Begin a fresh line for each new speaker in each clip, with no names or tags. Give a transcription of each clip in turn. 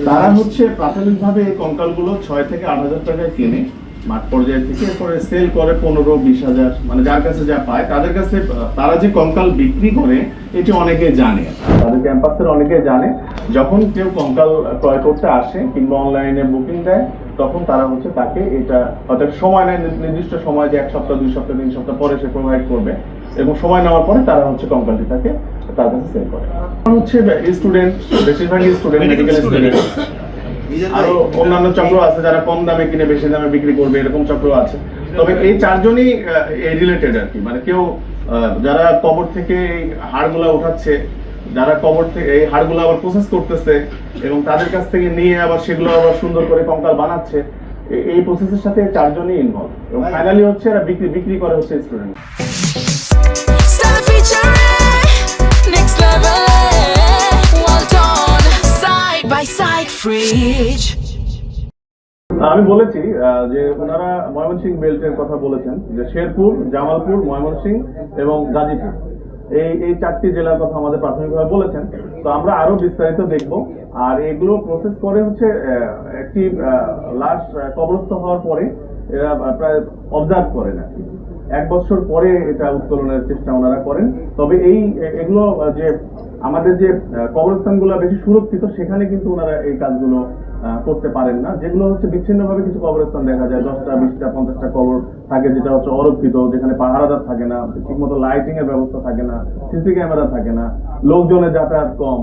তারা হচ্ছে প্রাথমিকভাবে এই কঙ্কালগুলো 6 থেকে 8,000 টাকায় কিনে মাঠ পর্যায়ে থেকে, এরপরে সেল করে 15-20,000, মানে যার কাছে যা পায় তাদের কাছে। তারা যে কঙ্কাল বিক্রি করে এটি অনেকে জানে, তাদের ক্যাম্পাসের অনেকে জানে। যখন কেউ কঙ্কাল ক্রয় করতে আসে কিংবা অনলাইনে বুকিং দেয়, তখন তারা হচ্ছে তাকে এটা হয়তো সময় নেয়, নির্দিষ্ট সময়, যে 1 সপ্তাহ 2 সপ্তাহ 3 সপ্তাহ পরে সে প্রোভাইড করবে, এবং সময় নেওয়ার পরে তারা হচ্ছে কঙ্কালটি তাকে তার কাছে সেল করে। হচ্ছে স্টুডেন্ট, বেশিরভাগই স্টুডেন্ট, মেডিকেল স্টুডেন্ট। আরো অন্যান্য চক্র আছে যারা কম দামে কিনে বেশি দামে বিক্রি করবে, এরকম চক্র আছে। তবে এই চারজনই এই রিলেটেড আর কি, মানে কেউ যারা কবর থেকে এই হাড়গুলা উঠাচ্ছে, যারা কবর থেকে এই হাড়গুলো আবার প্রসেস করতেছে এবং তাদের কাছ থেকে নিয়ে আবার সেগুলো আবার সুন্দর করে কঙ্কাল বানাচ্ছে, এই প্রসেসের সাথে চারজনই ইনভলভ। এবং ফাইনালি হচ্ছে এরা বিক্রি করে হচ্ছে স্টুডেন্ট। আমি বলেছি যে ওনারা ময়মনসিংহ বেল্টের কথা বলেছেন, যে শেরপুর, জামালপুর, ময়মনসিংহ এবং গাজীপুর, এই 4টি জেলার কথা আমাদের প্রাথমিকভাবে বলেছেন। তো আমরা আরো বিস্তারিত দেখব। আর এগুলো প্রসেস করে হচ্ছে একটি লাশ কবরস্থ হওয়ার পরে এরা প্রায় অবজার্ভ করেন আর কি, 1 বছর পরে এটা উত্তোলনের চেষ্টা ওনারা করেন। তবে এগুলো যে আমাদের যে কবরস্থানগুলো বেশি সুরক্ষিত, সেখানে কিন্তু ওনারা এই কাজগুলো করতে পারেন না। যেগুলো হচ্ছে বিচ্ছিন্নভাবে কিছু কবরস্থান দেখা যায়, 10টা 20টা 50টা কবর থাকে, যেটা হচ্ছে অরক্ষিত, যেখানে পাহারাদার থাকে না, ঠিকমতো লাইটিং এর ব্যবস্থা থাকে না, সিসি ক্যামেরা থাকে না, লোকজনের যাতায়াত কম,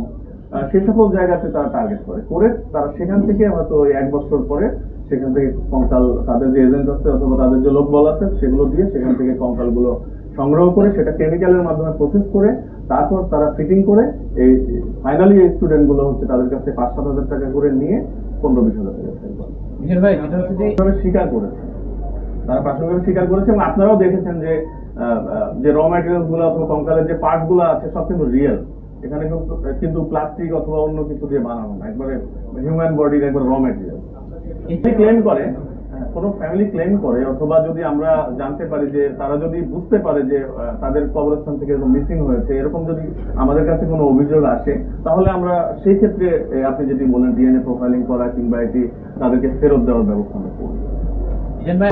সেই সকল জায়গাতে তারা টার্গেট করে তারা সেখান থেকে হয়তো 1 বছর পরে সেখান থেকে কঙ্কাল, তাদের যে এজেন্ট আছে অথবা তাদের যে লোকবল আছে সেগুলো দিয়ে সেখান থেকে কঙ্কালগুলো সংগ্রহ করে সেটা কেমিক্যালের মাধ্যমে প্রসেস করে তারপর তারা ফিটিং করে এই ফাইনালি এই স্টুডেন্ট গুলো হচ্ছে তাদের কাছে 5-7 হাজার টাকা করে নিয়ে 15-20 হাজার টাকা সেল করে।
ভাই, এটা হচ্ছে যে
স্বীকার করেছে, তারা প্রাথমিকভাবে স্বীকার করেছে। এবং আপনারাও দেখেছেন যে র ম্যাটেরিয়ালস গুলো অথবা কঙ্কালের যে পার্টস গুলো আছে সব কিন্তু রিয়েল, এখানে কিন্তু প্লাস্টিক অথবা অন্য কিছু দিয়ে বানানো না, একবারে হিউম্যান বডির একবার র ম্যাটেরিয়াল। ক্লেম করে, কোনো ফ্যামিলি ক্লেম করে, অথবা যদি আমরা জানতে পারি যে তারা যদি বুঝতে পারে যে তাদের কবরস্থান থেকে এরকম মিসিং হয়েছে, এরকম যদি আমাদের কাছে কোনো অভিযোগ আসে, তাহলে আমরা সেই ক্ষেত্রে আপনি যেটি বলেন ডিএনএ প্রোফাইলিং করা কিংবা এটি তাদেরকে ফেরত দেওয়ার ব্যবস্থা আমরা করব।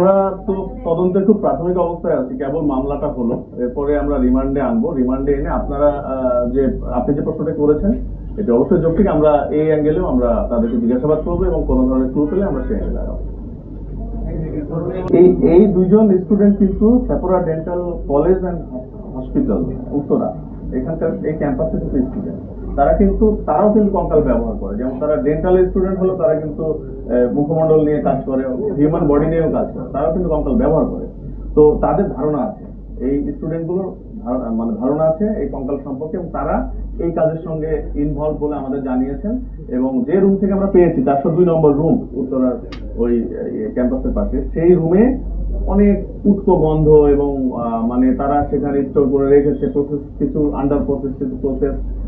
আমরা তো তদন্তের খুব প্রাথমিক অবস্থায় আছি, কেবল মামলাটা হলো, এরপরে আমরা রিমান্ডে আনবো। রিমান্ডে এনে আপনারা আপনি যে প্রশ্নটা করেছেন এটা অবশ্যই যৌক্তিক। আমরা এই অ্যাঙ্গেলেও আমরা তাদেরকে জিজ্ঞাসাবাদ করবো এবং কোনো ধরনের ক্লু পেলে আমরা সেই অ্যাঙ্গেলে আগাবো। এই 2 জন স্টুডেন্ট কিন্তু Sapporo dental college and hospital Uttara, এখানকার এই ক্যাম্পাসের কিছু স্টুডেন্ট, তারাও কিন্তু কঙ্কাল ব্যবহার করে। যেমন তারা ডেন্টাল স্টুডেন্ট হলো, তারা কিন্তু মুখমণ্ডল নিয়ে কাজ করে, হিউম্যান বডি নিয়েও কাজ করে, তারাও কিন্তু কঙ্কাল ব্যবহার করে। তো তাদের ধারণা আছে, এই স্টুডেন্টগুলোর ধারণা আছে এই কঙ্কাল সম্পর্কে, এবং তারা এই কাজের সঙ্গে ইনভলভ বলে আমাদের জানিয়েছেন। এবং যে রুম থেকে আমরা পেয়েছি 402 নম্বর রুম উত্তরার ওই ক্যাম্পাসের পাশে, সেই রুমে অনেক উটকো গন্ধ এবং মানে তারা সেখানে স্টোর করে রেখেছে কিছু আন্ডার প্রসেস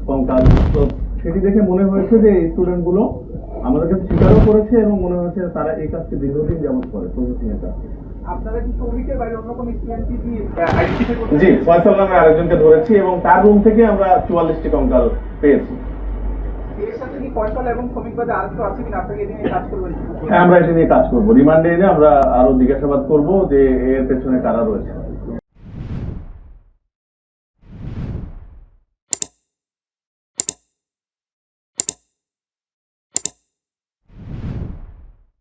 কঙ্কাল। তো সেটি দেখে মনে হয়েছে যে এই স্টুডেন্ট গুলো আমাদের কাছে স্বীকারও করেছে এবং মনে হয়েছে তারা এই কাজটি দীর্ঘদিন যেমন করে প্রসেসিং এর কাজ। জি, ফয়সাল নামে আরেকজনকে ধরেছি এবং তার রুম থেকে আমরা 44টি কঙ্কাল পেয়েছি। আমরা এটি নিয়ে কাজ করবো। রিমান্ডে এনে আমরা আরো জিজ্ঞাসাবাদ করবো যে এর পেছনে কারা রয়েছে।